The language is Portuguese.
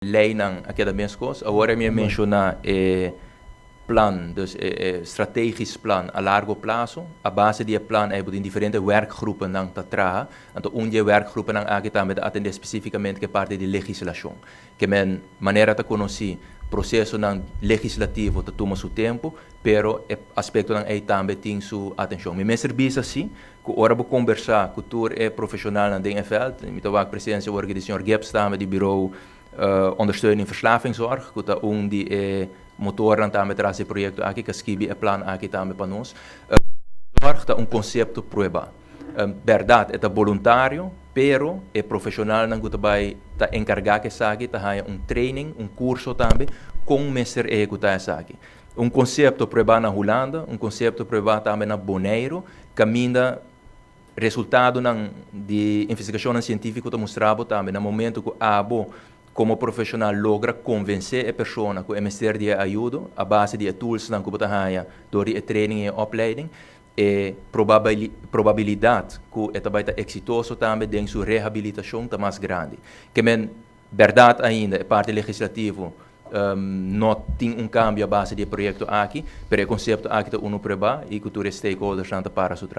lei ng academiascos. Agora me menciona plan, dus strategisch plan a largo prazo. A base die plan é in diferentes werkgroepen nang tatraha. Anto unje werkgroepen nang akita met atender especificamente que parte de legislação. Que men maneira ta conheci processo nang legislativo ta toma su tempo, pero aspecto nang ei tambe ting su atenção. Me serviço assim, que ora bo conversar com tour profissional nang ding veld. Me tawag presidência orga de senhor Geps tame di bureau ondersteuning verslavingszorg, que ta die motor aan met esse projeto aqui que escrevi é plan aqui também para nós. Zorg dat conceito prueba. Verdade é voluntário, pero é profissional não que vai ta encargar que sabe ta há training, curso também com mestre que ta sabe. Conceito prueba na Holanda, conceito prueba também na Bonaire, caminha resultado de investigação científica que mostrava também no momento que como profissional logra convencer a pessoa que o MSR de ajuda a base de tools que você tem durante a training e a opleiding e probabilidade que это vai estar exitoso também dentro sua reabilitação está mais grande. Que men verdade ainda a parte legislativa não tem cambio a base de projeto aqui, pero o conceito aqui está prova e que os stakeholders estão para su trás.